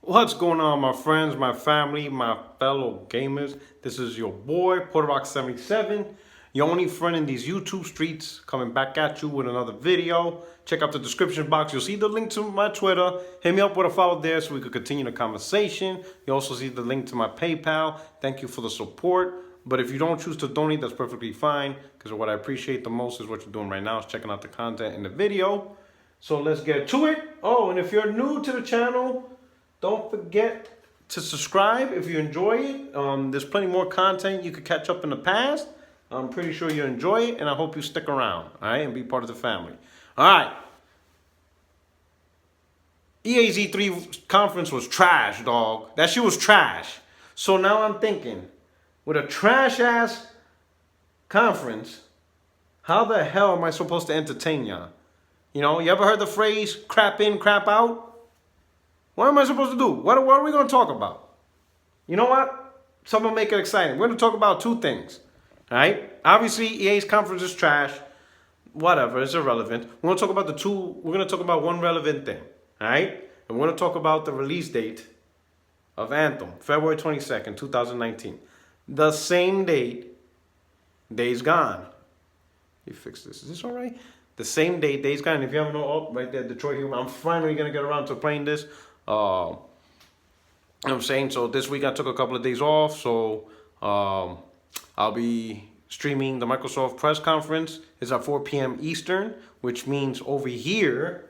What's going on, my friends, my family, my fellow gamers? This is your boy, PorterRock77, your only friend in these YouTube streets, coming back at you with another video. Check out the description box. You'll see the link to my Twitter. Hit me up with a follow there so we could continue the conversation. You also see the link to my PayPal. Thank you for the support. But if you don't choose to donate, that's perfectly fine, because what I appreciate the most is what you're doing right now, is checking out the content in the video. So let's get to it. Oh, and if you're new to the channel, don't forget to subscribe if you enjoy it. There's plenty more content you could catch up in the past. I'm pretty sure you enjoy it, and I hope you stick around, all right, and be part of the family. All right. EA's E3 conference was trash, dog. That shit was trash. So now I'm thinking, with a trash-ass conference, how the hell am I supposed to entertain y'all? You know, you ever heard the phrase, crap in, crap out? What am I supposed to do? What are we going to talk about? You know what? Someone make it exciting. We're going to talk about two things. All right? Obviously, EA's conference is trash. Whatever. It's irrelevant. We're going to talk about we're going to talk about one relevant thing. All right? And we're going to talk about the release date of Anthem, February 22nd, 2019. The same date, Days Gone. You fix this. Is this all right? The same date, Days Gone. If you haven't know, right there, Detroit Humor. I'm finally going to get around to playing this. You know what I'm saying? So this week I took a couple of days off. So I'll be streaming the Microsoft press conference. It's at 4 p.m. Eastern, which means over here,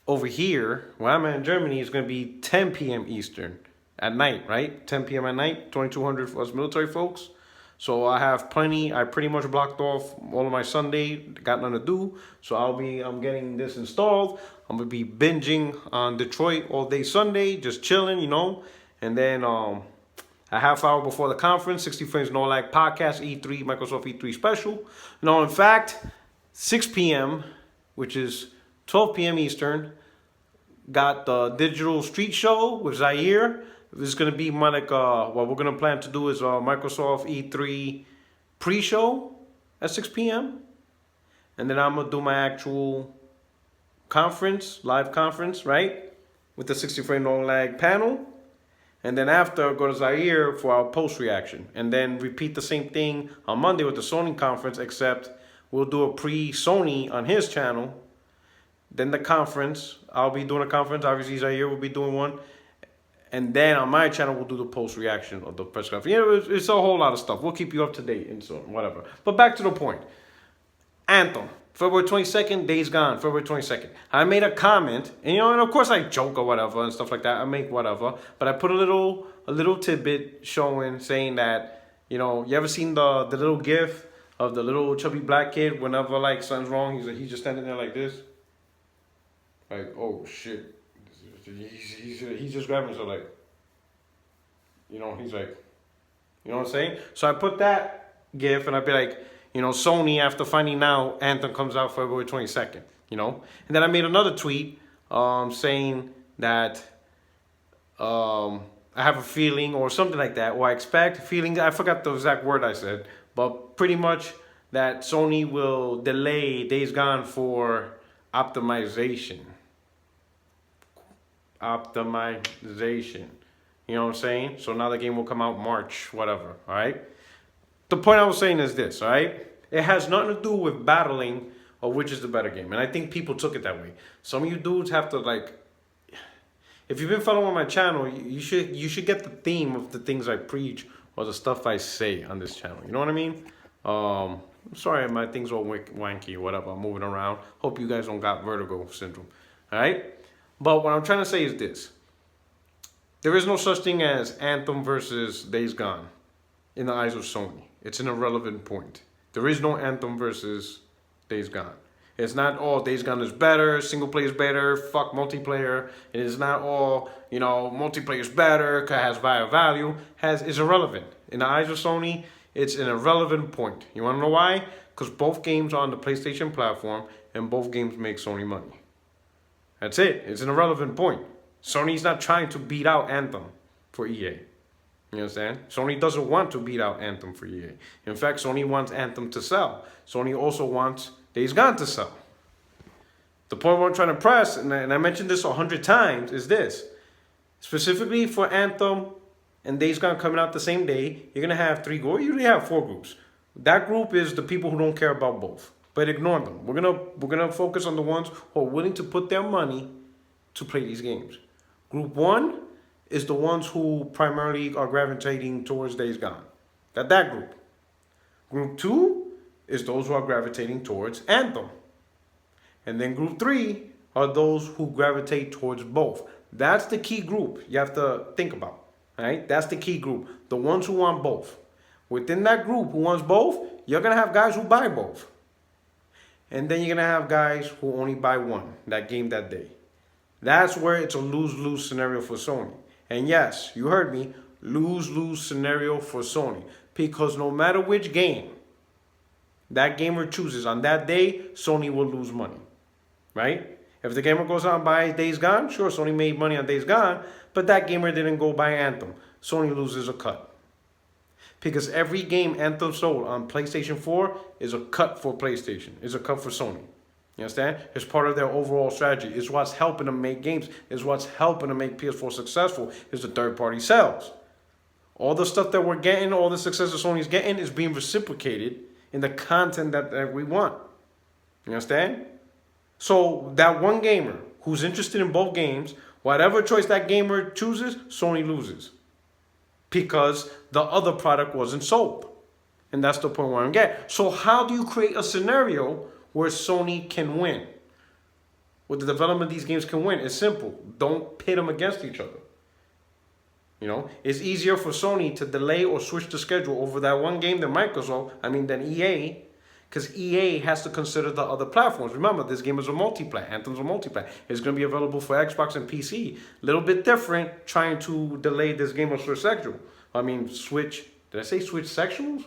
where I'm at in Germany, it's going to be 10 p.m. Eastern at night, right? 10 p.m. at night, 2200 for us military folks. So I have plenty. I pretty much blocked off all of my Sunday. Got nothing to do. So I'm getting this installed. I'm going to be binging on Detroit all day Sunday, just chilling, you know. And then a half hour before the conference, 60 Frames No Lag podcast, E3, Microsoft E3 special. No, in fact, 6 p.m., which is 12 p.m. Eastern, got the digital street show with Zaire. This is going to be more like, what we're going to plan to do is Microsoft E3 pre-show at 6 p.m. And then I'm going to do my actual conference, live conference, right? With the 60 frame no lag panel. And then after, go to Zaire for our post reaction. And then repeat the same thing on Monday with the Sony conference, except we'll do a pre-Sony on his channel. Then the conference, I'll be doing a conference. Obviously, Zaire will be doing one. And then on my channel, we'll do the post reaction of the press conference. You know, it's a whole lot of stuff. We'll keep you up to date and so whatever. But back to the point. Anthem, February 22nd, Days Gone, February 22nd. I made a comment, and you know, and of course I joke or whatever and stuff like that. I make whatever, but I put a little tidbit showing, saying that, you know, you ever seen the little GIF of the little chubby black kid whenever like something's wrong, he's just standing there like this, like, oh shit. He's just grabbing, so like, you know, he's like, you know what I'm saying? So I put that GIF, and I'd be like, you know, Sony, after finding out Anthem comes out February 22nd, you know? And then I made another tweet saying that I have a feeling or something like that, or I expect feeling, I forgot the exact word I said, but pretty much that Sony will delay Days Gone for optimization. You know what I'm saying? So now the game will come out March, whatever, all right? The point I was saying is this, all right? It has nothing to do with battling or which is the better game. And I think people took it that way. Some of you dudes have to, like, if you've been following my channel, you should get the theme of the things I preach or the stuff I say on this channel. You know what I mean? I'm sorry, my things all wanky or whatever. I'm moving around. Hope you guys don't got vertigo syndrome, all right? But what I'm trying to say is this. There is no such thing as Anthem versus Days Gone in the eyes of Sony. It's an irrelevant point. There is no Anthem versus Days Gone. It's not all Days Gone is better, single player is better, fuck multiplayer. It is not all, you know, multiplayer is better, because it has higher value. It's irrelevant. In the eyes of Sony, it's an irrelevant point. You want to know why? Because both games are on the PlayStation platform, and both games make Sony money. That's it. It's an irrelevant point. Sony's not trying to beat out Anthem for EA. You understand? Sony doesn't want to beat out Anthem for EA. In fact, Sony wants Anthem to sell. Sony also wants Days Gone to sell. The point what I'm trying to press, and I mentioned this 100 times, is this. Specifically for Anthem and Days Gone coming out the same day, you're gonna have 3 groups. You usually have 4 groups. That group is the people who don't care about both, but ignore them. We're gonna focus on the ones who are willing to put their money to play these games. Group 1 is the ones who primarily are gravitating towards Days Gone. Got that group. Group 2 is those who are gravitating towards Anthem. And then group 3 are those who gravitate towards both. That's the key group you have to think about. All right? That's the key group. The ones who want both. Within that group who wants both, you're going to have guys who buy both. And then you're going to have guys who only buy one, that game that day. That's where it's a lose-lose scenario for Sony. And yes, you heard me, lose-lose scenario for Sony. Because no matter which game that gamer chooses on that day, Sony will lose money. Right? If the gamer goes out and buys Days Gone, sure, Sony made money on Days Gone, but that gamer didn't go buy Anthem. Sony loses a cut. Because every game Anthem sold on PlayStation 4 is a cut for PlayStation. It's a cut for Sony. You understand? It's part of their overall strategy. It's what's helping them make games. It's what's helping them make PS4 successful. Is the third-party sales. All the stuff that we're getting, all the success that Sony's getting is being reciprocated in the content that we want. You understand? So that one gamer who's interested in both games, whatever choice that gamer chooses, Sony loses. Because the other product wasn't sold. And that's the point where I'm getting. So how do you create a scenario where Sony can win? Where the development of these games can win? It's simple. Don't pit them against each other. You know, it's easier for Sony to delay or switch the schedule over that one game than than EA. Because EA has to consider the other platforms. Remember, this game is a multiplayer. Anthem's a multiplayer. It's going to be available for Xbox and PC. A little bit different trying to delay this game or switch schedule. Switch. Did I say switch sectionals?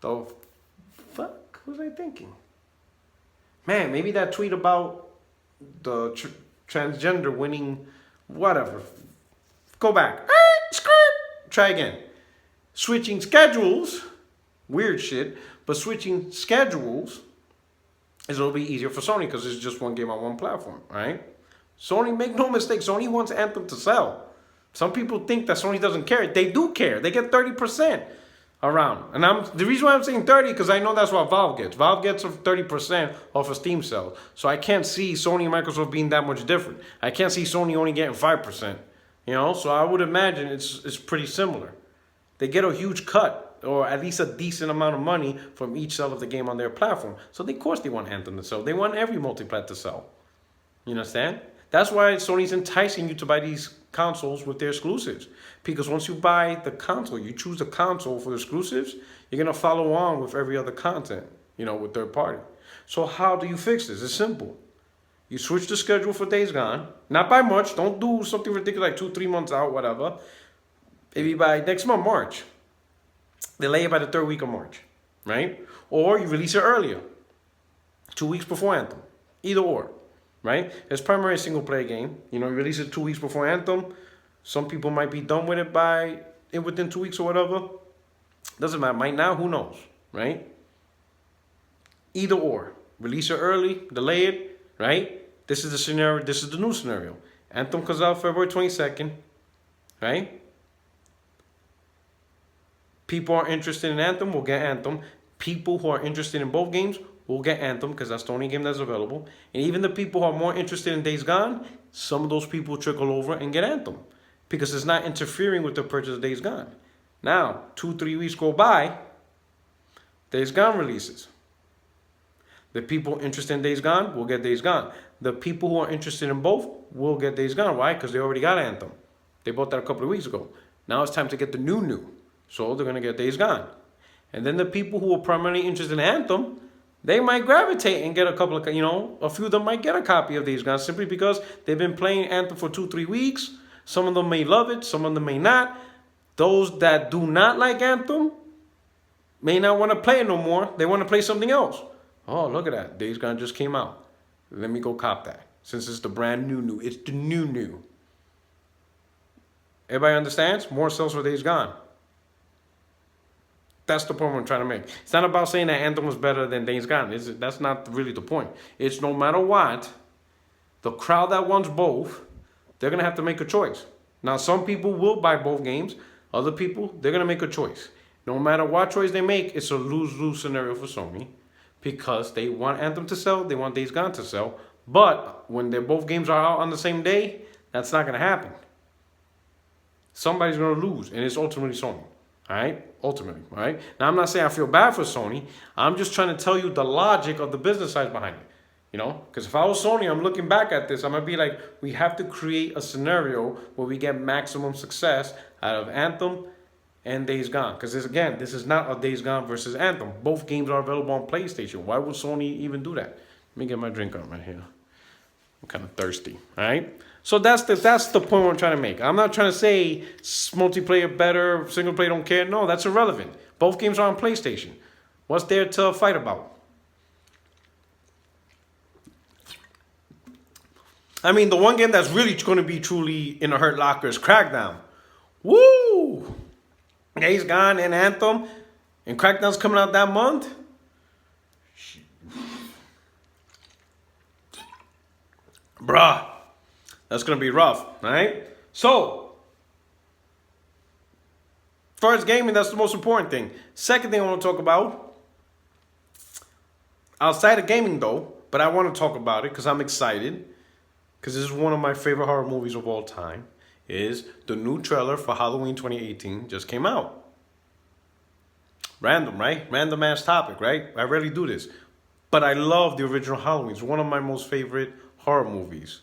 The fuck was I thinking? Man, maybe that tweet about the transgender winning, whatever. Go back. Try again. Switching schedules. Weird shit. But switching schedules is a little bit easier for Sony because it's just one game on one platform, right? Sony, make no mistake, Sony wants Anthem to sell. Some people think that Sony doesn't care. They do care. They get 30% around. And the reason why I'm saying 30 because I know that's what Valve gets. Valve gets 30% off of Steam sales. So I can't see Sony and Microsoft being that much different. I can't see Sony only getting 5%. You know, so I would imagine it's pretty similar. They get a huge cut. Or at least a decent amount of money from each sale of the game on their platform. So of course they want Anthem to sell. They want every multiplayer to sell. You understand? That's why Sony's enticing you to buy these consoles with their exclusives. Because once you buy the console, you choose the console for the exclusives, you're going to follow on with every other content, with third party. So how do you fix this? It's simple. You switch the schedule for Days Gone. Not by much. Don't do something ridiculous like 2-3 months out, whatever. Maybe by next month, March. Delay it by the 3rd week of March, right? Or you release it earlier, 2 weeks before Anthem. Either or, right? It's primarily a single player game. You release it 2 weeks before Anthem. Some people might be done with it within 2 weeks or whatever. Doesn't matter. Might not. Who knows, right? Either or. Release it early, delay it, right? This is the scenario. This is the new scenario. Anthem comes out February 22nd, right? People are interested in Anthem will get Anthem. People who are interested in both games will get Anthem because that's the only game that's available. And even the people who are more interested in Days Gone, some of those people trickle over and get Anthem because it's not interfering with the purchase of Days Gone. Now, 2-3 weeks go by, Days Gone releases. The people interested in Days Gone will get Days Gone. The people who are interested in both will get Days Gone. Why? Because they already got Anthem. They bought that a couple of weeks ago. Now it's time to get the new. So they're going to get Days Gone. And then the people who are primarily interested in Anthem, they might gravitate and get a couple of, a few of them might get a copy of Days Gone simply because they've been playing Anthem for 2-3 weeks. Some of them may love it. Some of them may not. Those that do not like Anthem may not want to play it no more. They want to play something else. Oh, look at that. Days Gone just came out. Let me go cop that. Since it's the brand new. It's the new. Everybody understands? More sales for Days Gone. That's the point I'm trying to make. It's not about saying that Anthem was better than Days Gone. That's not really the point. It's no matter what, the crowd that wants both, they're going to have to make a choice. Now, some people will buy both games. Other people, they're going to make a choice. No matter what choice they make, it's a lose-lose scenario for Sony because they want Anthem to sell, they want Days Gone to sell. But when both games are out on the same day, that's not going to happen. Somebody's going to lose, and it's ultimately Sony. All right? Ultimately, all right? Now, I'm not saying I feel bad for Sony. I'm just trying to tell you the logic of the business side behind it. You know? Because if I was Sony, I'm looking back at this, I'm going to be like, we have to create a scenario where we get maximum success out of Anthem and Days Gone. Because this is not a Days Gone versus Anthem. Both games are available on PlayStation. Why would Sony even do that? Let me get my drink on right here. I'm kind of thirsty, all right? So that's the point I'm trying to make. I'm not trying to say multiplayer better, single player don't care. No, that's irrelevant. Both games are on PlayStation. What's there to fight about? I mean, the one game that's really going to be truly in a Hurt Locker is Crackdown. Woo! Days Gone and Anthem, and Crackdown's coming out that month. Bruh, that's going to be rough, right? So, first gaming, that's the most important thing. Second thing I want to talk about, outside of gaming though, but I want to talk about it because I'm excited, because this is one of my favorite horror movies of all time, is the new trailer for Halloween 2018 just came out. Random, right? Random ass topic, right? I rarely do this. But I love the original Halloween. It's one of my most favorite horror movies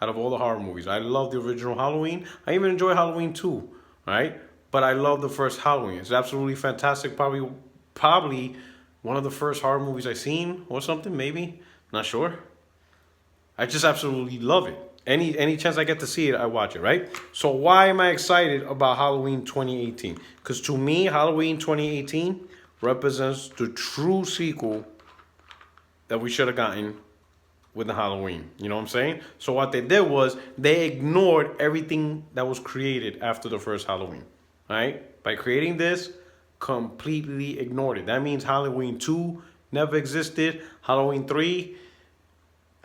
out of all the horror movies. I love the original Halloween. I even enjoy Halloween 2, right? But I love the first Halloween. It's absolutely fantastic. Probably one of the first horror movies I've seen or something, maybe. Not sure. I just absolutely love it. Any chance I get to see it, I watch it, right? So why am I excited about Halloween 2018? Because to me, Halloween 2018 represents the true sequel that we should have gotten with the Halloween. You know what I'm saying? So what they did was they ignored everything that was created after the first Halloween, right? By creating this, completely ignored it. That means Halloween 2 never existed. Halloween 3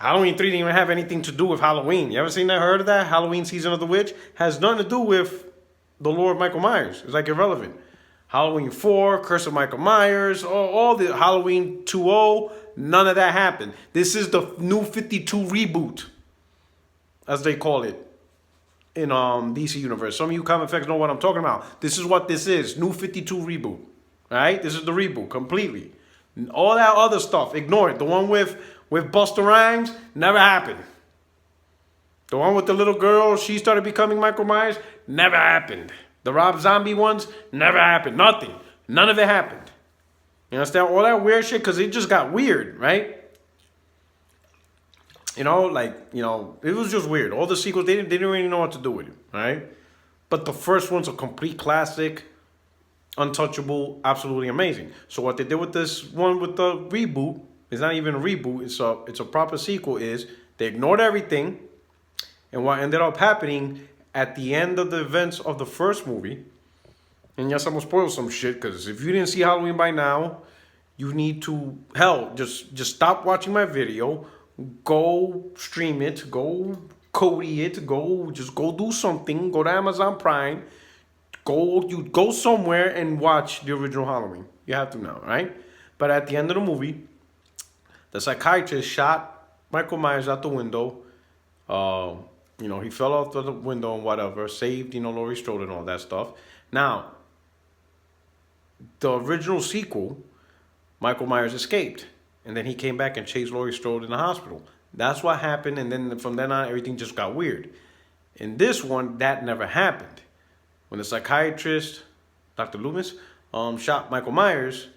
didn't even have anything to do with Halloween. You ever seen that, heard of that? Halloween Season of the Witch has nothing to do with the lore of Michael Myers. It's like irrelevant. Halloween 4, Curse of Michael Myers, all the Halloween 2.0, none of that happened. This is the new 52 reboot, as they call it in DC Universe. Some of you comic fans know what I'm talking about. This is what this is, new 52 reboot. All right? This is the reboot completely. All that other stuff, ignore it. The one with Busta Rhymes never happened. The one with the little girl, she started becoming Michael Myers, never happened. The Rob Zombie ones, never happened. Nothing. None of it happened. You understand? All that weird shit, because it just got weird, right? You know, it was just weird. All the sequels, they didn't really know what to do with it, right? But the first one's a complete classic, untouchable, absolutely amazing. So what they did with this one with the reboot, it's not even a reboot, it's a proper sequel, is they ignored everything, and what ended up happening at the end of the events of the first movie, and yes, I'm gonna spoil some shit, because if you didn't see Halloween by now, you need to, just stop watching my video, go stream it, go Kodi it, go do something, go to Amazon Prime, go somewhere and watch the original Halloween. You have to now, right? But at the end of the movie, the psychiatrist shot Michael Myers out the window. He fell off the window and whatever. Saved, Laurie Strode and all that stuff. Now, the original sequel, Michael Myers escaped. And then he came back and chased Laurie Strode in the hospital. That's what happened. And then from then on, everything just got weird. In this one, that never happened. When the psychiatrist, Dr. Loomis, shot Michael Myers,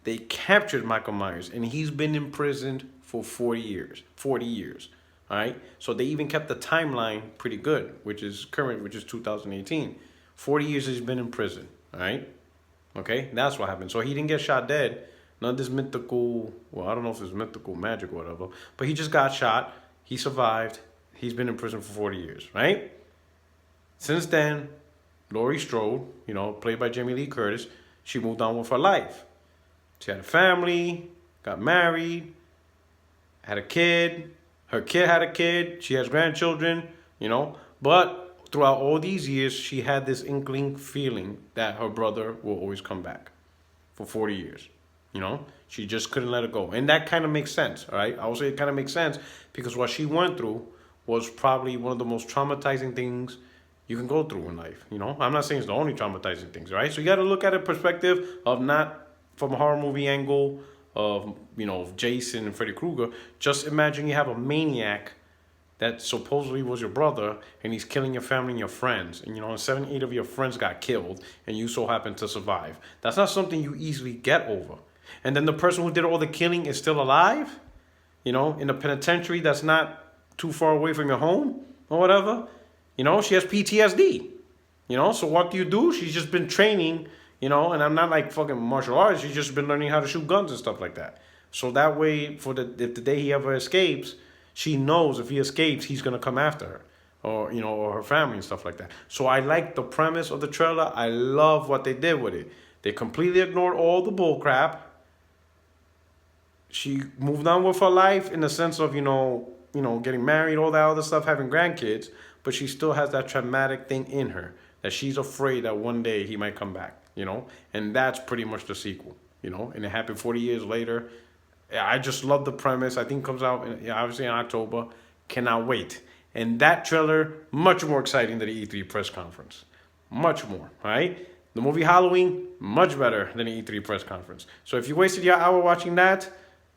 they captured Michael Myers, and he's been imprisoned for 40 years. 40 years, all right? So they even kept the timeline pretty good, which is current, which is 2018. 40 years he's been in prison, all right? Okay, that's what happened. So he didn't get shot dead. None of this mythical, well, I don't know if it's mythical magic or whatever, but he just got shot. He survived. He's been in prison for 40 years, right? Since then, Laurie Strode, played by Jamie Lee Curtis, she moved on with her life. She had a family, got married, had a kid. Her kid had a kid. She has grandchildren, But throughout all these years, she had this inkling feeling that her brother will always come back for 40 years. You know, she just couldn't let it go. And that kind of makes sense, all right? I will say it kind of makes sense because what she went through was probably one of the most traumatizing things you can go through in life. You know, I'm not saying it's the only traumatizing things, right? So you got to look at a perspective of not from a horror movie angle of, you know, Jason and Freddy Krueger. Just imagine you have a maniac that supposedly was your brother and he's killing your family and your friends. And, you know, 7, 8 of your friends got killed and you so happen to survive. That's not something you easily get over. And then the person who did all the killing is still alive, you know, in a penitentiary that's not too far away from your home or whatever. You know, she has PTSD, you know, so what do you do? She's just been training, you know, and I'm not like fucking martial arts. She's just been learning how to shoot guns and stuff like that. So that way, if the day he ever escapes, she knows if he escapes, he's going to come after her or, you know, or her family and stuff like that. So I like the premise of the trailer. I love what they did with it. They completely ignored all the bull crap. She moved on with her life in the sense of, you know, getting married, all that other stuff, having grandkids. But she still has that traumatic thing in her that she's afraid that one day he might come back, you know? And that's pretty much the sequel, you know? And it happened 40 years later. I just love the premise. I think it comes out, obviously, in October. Cannot wait. And that trailer, much more exciting than the E3 press conference. Much more, all right? The movie Halloween, much better than the E3 press conference. So if you wasted your hour watching that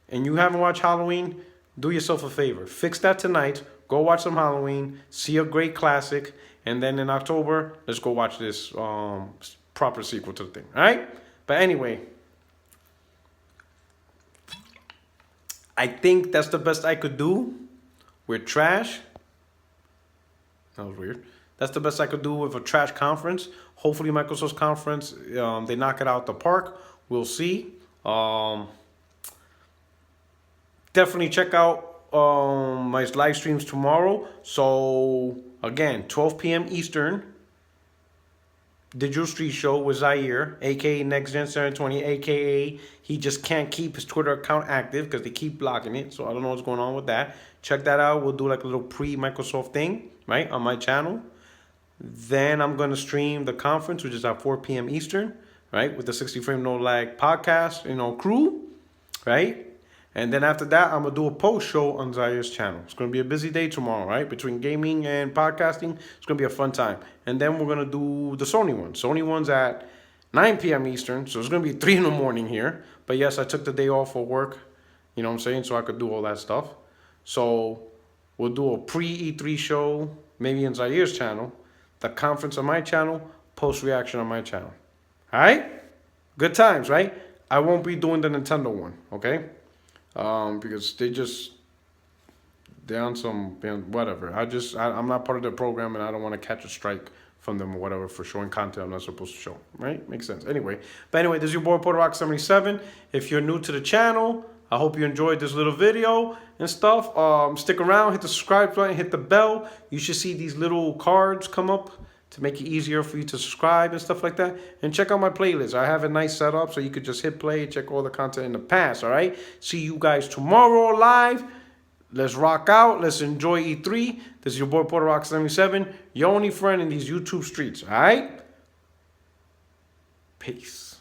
and you haven't watched Halloween, do yourself a favor. Fix that tonight. Go watch some Halloween, see a great classic, and then in October, let's go watch this proper sequel to the thing, all right? But anyway, I think that's the best I could do with trash. That was weird. That's the best I could do with a trash conference. Hopefully Microsoft's conference, they knock it out the park. We'll see. Definitely check out my live streams tomorrow. So again, 12 p.m. Eastern, Digital Street Show with Zaire, aka Next Gen 720, aka he just can't keep his Twitter account active because they keep blocking it. So I don't know what's going on with that. Check that out. We'll do like a little pre-Microsoft thing, right, on my channel. Then I'm going to stream the conference, which is at 4 p.m. Eastern, right, with the 60 Frame No Lag podcast, you know, crew, right? And then after that, I'm going to do a post show on Zaire's channel. It's going to be a busy day tomorrow, right? Between gaming and podcasting, it's going to be a fun time. And then we're going to do the Sony one. Sony one's at 9 p.m. Eastern, so it's going to be 3 in the morning here. But yes, I took the day off for work, you know what I'm saying, so I could do all that stuff. So we'll do a pre-E3 show, maybe in Zaire's channel, the conference on my channel, post-reaction on my channel. All right? Good times, right? I won't be doing the Nintendo one, okay? Because they're on some, whatever. I'm not part of the program and I don't want to catch a strike from them or whatever for showing content I'm not supposed to show, right? Makes sense. Anyway, this is your boy Porter Rock 77. If you're new to the channel, I hope you enjoyed this little video and stuff. Stick around, hit the subscribe button, hit the bell. You should see these little cards come up to make it easier for you to subscribe and stuff like that. And check out my playlist. I have a nice setup so you could just hit play, check all the content in the past, all right? See you guys tomorrow live. Let's rock out. Let's enjoy E3. This is your boy Porter Rock 77, your only friend in these YouTube streets, all right? Peace.